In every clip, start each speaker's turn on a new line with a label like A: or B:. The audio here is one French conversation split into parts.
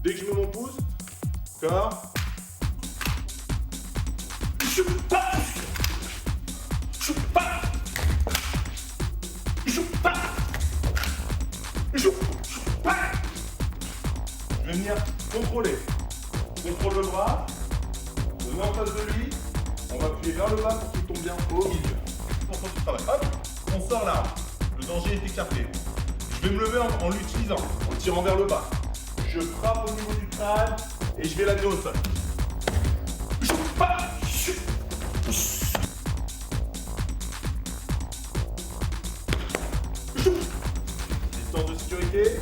A: Dès que je mets mon pouce, encore. Je vais venir contrôler. Contrôle le bras. Je le mets en face de lui. On va appuyer vers le bas pour qu'il tombe bien au milieu. Pour son travail. Hop, on sort l'arme. Le danger est écarté. Je vais me lever en l'utilisant, en tirant vers le bas. Je frappe au niveau du crâne et je vais l'amener au sol. Distance de sécurité.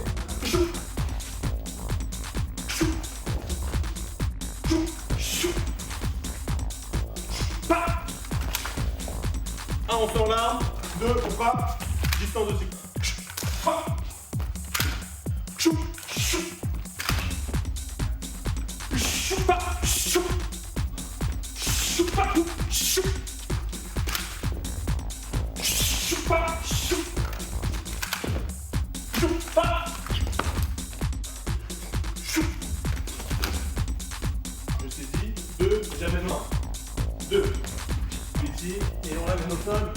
A: Un, on sort l'arme. Deux, on frappe. Distance de sécurité. Je saisis, deux, j'amène main. Deux. Ici, et on l'amène au sol.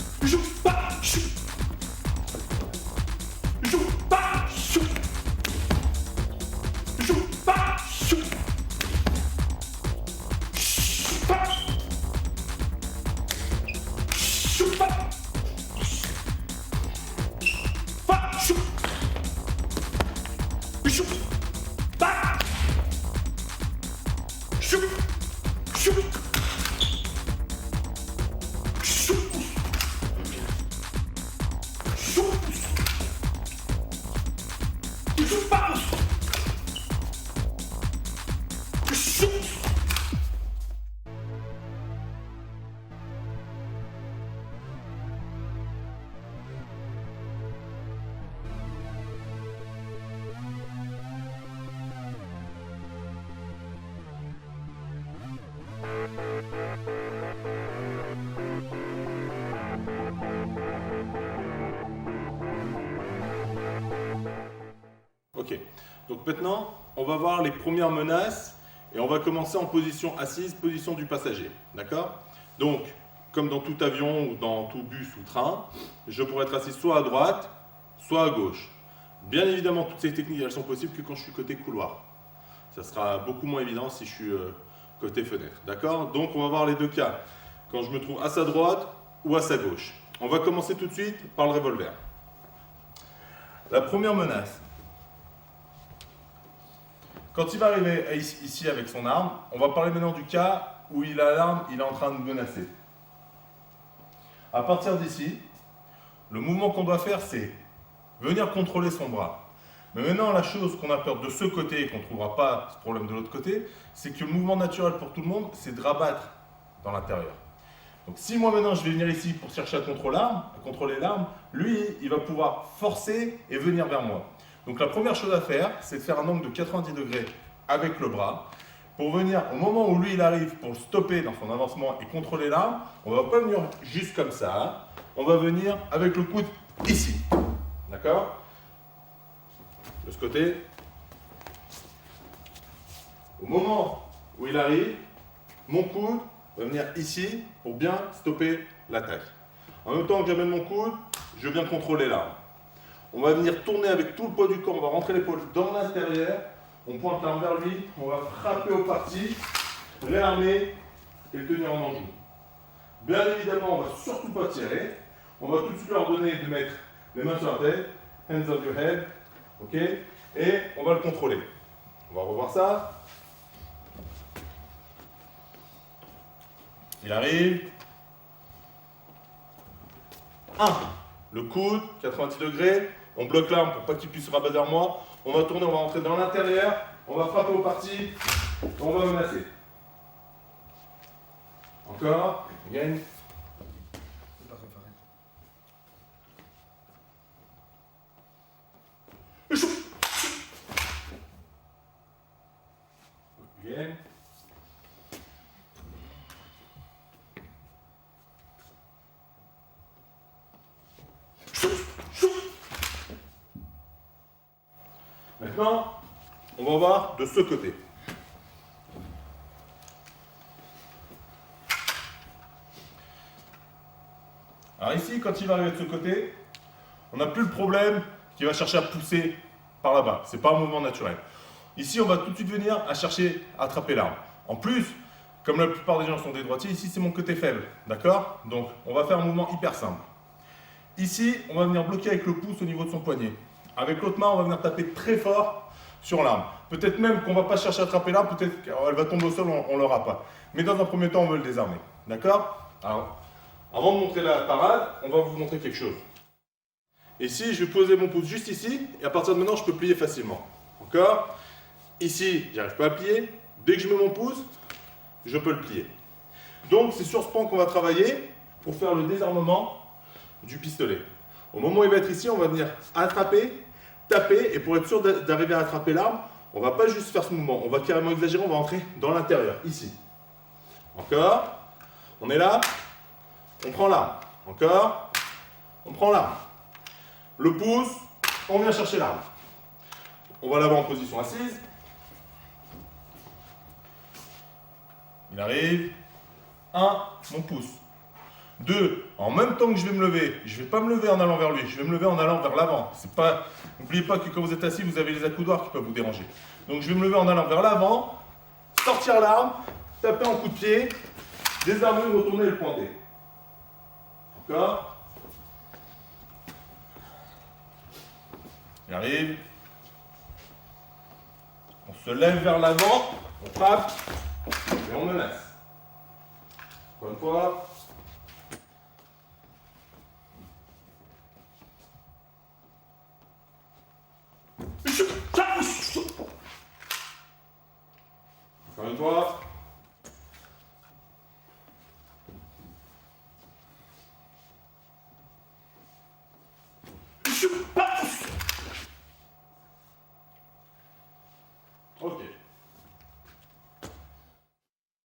A: Ok, donc maintenant, on va voir les premières menaces et on va commencer en position assise, position du passager. D'accord? Donc, comme dans tout avion ou dans tout bus ou train, je pourrais être assis soit à droite, soit à gauche. Bien évidemment, toutes ces techniques, elles sont possibles que quand je suis côté couloir. Ça sera beaucoup moins évident si je suis côté fenêtre. D'accord? Donc, on va voir les deux cas. Quand je me trouve à sa droite ou à sa gauche. On va commencer tout de suite par le revolver. La première menace. Quand il va arriver ici avec son arme, on va parler maintenant du cas où il a l'arme, il est en train de menacer. À partir d'ici, le mouvement qu'on doit faire, c'est venir contrôler son bras. Mais maintenant, la chose qu'on a peur de ce côté et qu'on ne trouvera pas ce problème de l'autre côté, c'est que le mouvement naturel pour tout le monde, c'est de rabattre dans l'intérieur. Donc si moi maintenant je vais venir ici pour chercher à contrôler l'arme, lui, il va pouvoir forcer et venir vers moi. Donc la première chose à faire, c'est de faire un angle de 90 degrés avec le bras. Pour venir, au moment où lui il arrive pour le stopper dans son avancement et contrôler l'arme, on ne va pas venir juste comme ça. On va venir avec le coude ici. D'accord? De ce côté. Au moment où il arrive, mon coude va venir ici pour bien stopper l'attaque. En même temps que j'amène mon coude, je viens contrôler l'arme. On va venir tourner avec tout le poids du corps, on va rentrer l'épaule dans l'intérieur, on pointe l'arme vers lui, on va frapper au parti, réarmer et le tenir en enjeu. Bien évidemment, on ne va surtout pas tirer, on va tout de suite leur donner de mettre les mains sur la tête, hands on your head, ok, et on va le contrôler. On va revoir ça. Il arrive. 1. Le coude, 90 degrés. On bloque l'arme pour pas qu'il puisse se rabattre vers moi. On va tourner, on va rentrer dans l'intérieur. On va frapper au parti. On va menacer. Encore. Again. Again. Maintenant, on va voir de ce côté. Alors ici, quand il va arriver de ce côté, on n'a plus le problème qu'il va chercher à pousser par là-bas. Ce n'est pas un mouvement naturel. Ici, on va tout de suite venir à chercher à attraper l'arme. En plus, comme la plupart des gens sont des droitiers, ici c'est mon côté faible. D'accord? Donc, on va faire un mouvement hyper simple. Ici, on va venir bloquer avec le pouce au niveau de son poignet. Avec l'autre main, on va venir taper très fort sur l'arme. Peut-être même qu'on ne va pas chercher à attraper l'arme, peut-être qu'elle va tomber au sol, on ne l'aura pas. Mais dans un premier temps, on veut le désarmer. D'accord? Alors, avant de montrer la parade, on va vous montrer quelque chose. Ici, je vais poser mon pouce juste ici, et à partir de maintenant, je peux plier facilement. D'accord? Ici, j'arrive pas à plier. Dès que je mets mon pouce, je peux le plier. Donc, c'est sur ce point qu'on va travailler pour faire le désarmement du pistolet. Au moment où il va être ici, on va venir attraper, taper, et pour être sûr d'arriver à attraper l'arme, on ne va pas juste faire ce mouvement, on va carrément exagérer, on va entrer dans l'intérieur, ici. Encore. On est là, on prend l'arme. Encore. On prend l'arme. Le pouce, on vient chercher l'arme. On va l'avoir en position assise. Il arrive. 1, mon pouce. 2, en même temps que je vais me lever, je ne vais pas me lever en allant vers lui, je vais me lever en allant vers l'avant. N'oubliez pas que quand vous êtes assis, vous avez les accoudoirs qui peuvent vous déranger. Donc je vais me lever en allant vers l'avant, sortir l'arme, taper en coup de pied, désarmer, retourner et le pointer. D'accord? Il arrive. On se lève vers l'avant, on frappe et on menace. Encore une fois. Encore une fois.